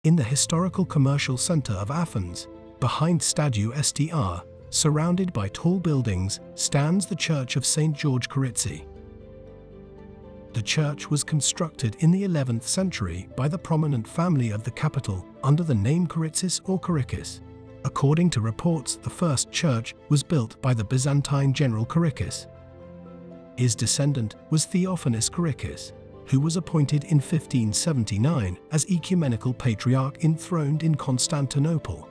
In the historical commercial center of Athens, behind Stadiou Str, surrounded by tall buildings, stands the Church of St. George Kiritsi. The church was constructed in the 11th century by the prominent family of the capital under the name Kiritsis or Kirikis. According to reports, the first church was built by the Byzantine general Kirikis. His descendant was Theophanes Kirikis, who was appointed in 1579 as ecumenical patriarch enthroned in Constantinople.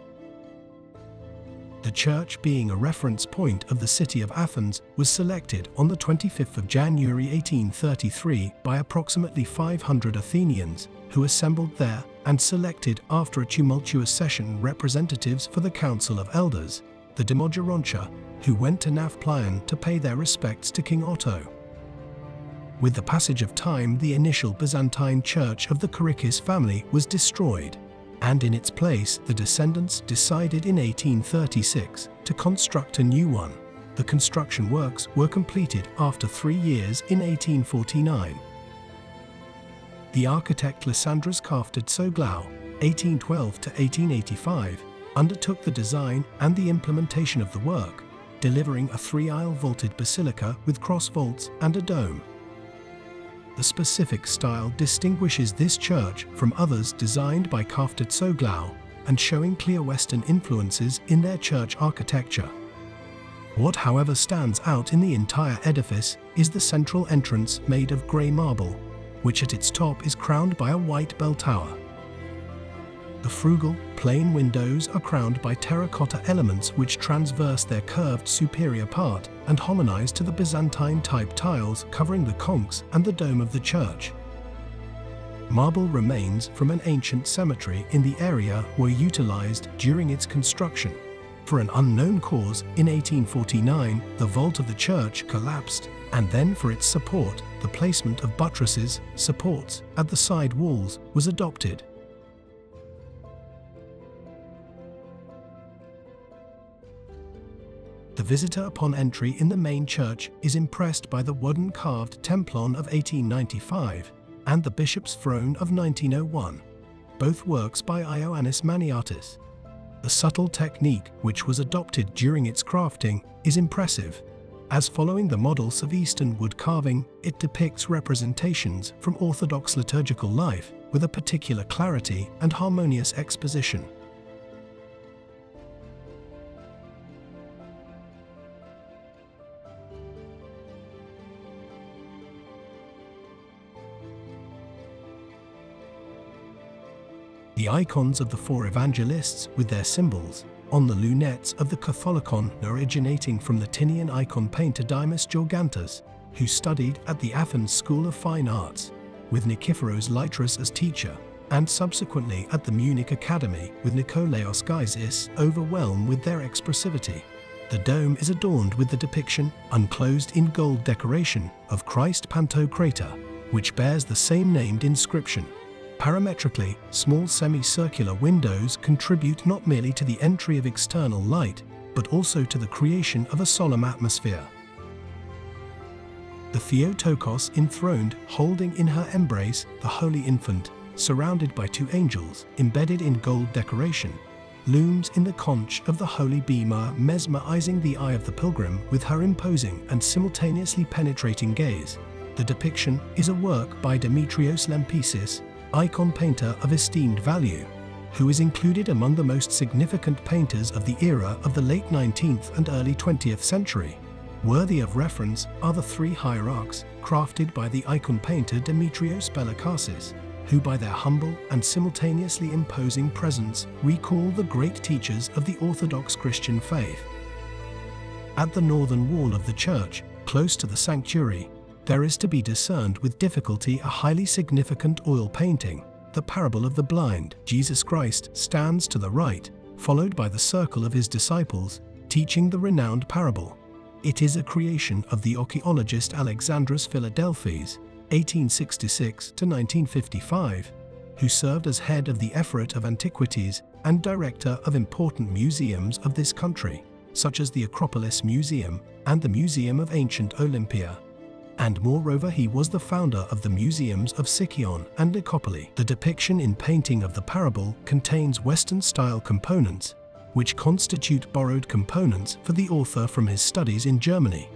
The church, being a reference point of the city of Athens, was selected on the 25th of January 1833 by approximately 500 Athenians, who assembled there and selected, after a tumultuous session, representatives for the Council of Elders, the Demogerontia, who went to Nafplion to pay their respects to King Otto. With the passage of time, the initial Byzantine church of the Kirikis family was destroyed, and in its place the descendants decided in 1836 to construct a new one. The construction works were completed after 3 years in 1849. The architect Lysandros Kaftoutsoglou, 1812 to 1885, undertook the design and the implementation of the work, delivering a 3-aisle vaulted basilica with cross vaults and a dome. The specific style distinguishes this church from others designed by Kaftoutsoglou and showing clear Western influences in their church architecture. What, however, stands out in the entire edifice is the central entrance made of grey marble, which at its top is crowned by a white bell tower. The frugal, plain windows are crowned by terracotta elements which transverse their curved superior part and harmonize to the Byzantine-type tiles covering the conchs and the dome of the church. Marble remains from an ancient cemetery in the area were utilized during its construction. For an unknown cause, in 1849, the vault of the church collapsed, and then for its support, the placement of buttresses, supports, at the side walls was adopted. The visitor upon entry in the main church is impressed by the wooden carved templon of 1895 and the bishop's throne of 1901, both works by Ioannis Maniatis. The subtle technique which was adopted during its crafting is impressive, as following the models of Eastern wood carving, it depicts representations from Orthodox liturgical life with a particular clarity and harmonious exposition. The icons of the 4 evangelists with their symbols on the lunettes of the Catholicon originating from the Tinian icon painter Dimas Georgantas, who studied at the Athens School of Fine Arts, with Nikephoros Lytras as teacher, and subsequently at the Munich Academy with Nikolaos Gysis, overwhelmed with their expressivity. The dome is adorned with the depiction, unclosed in gold decoration, of Christ Pantocrator, which bears the same named inscription. Parametrically, small semicircular windows contribute not merely to the entry of external light, but also to the creation of a solemn atmosphere. The Theotokos enthroned, holding in her embrace the Holy Infant, surrounded by 2 angels, embedded in gold decoration, looms in the conch of the Holy Bema, mesmerizing the eye of the pilgrim with her imposing and simultaneously penetrating gaze. The depiction is a work by Demetrios Lempisis, icon painter of esteemed value, who is included among the most significant painters of the era of the late 19th and early 20th century. Worthy of reference are the 3 hierarchs crafted by the icon painter Demetrios Belakassis, who by their humble and simultaneously imposing presence recall the great teachers of the Orthodox Christian faith. At the northern wall of the church, close to the sanctuary, there is to be discerned with difficulty a highly significant oil painting. The parable of the blind. Jesus Christ stands to the right, followed by the circle of his disciples, teaching the renowned parable. It is a creation of the archaeologist Alexandros Philadelphis, 1866 to 1955, who served as head of the Efferat of Antiquities and director of important museums of this country, such as the Acropolis Museum and the Museum of Ancient Olympia. And moreover, he was the founder of the museums of Sicyon and Nicopolis. The depiction in painting of the parable contains Western-style components, which constitute borrowed components for the author from his studies in Germany.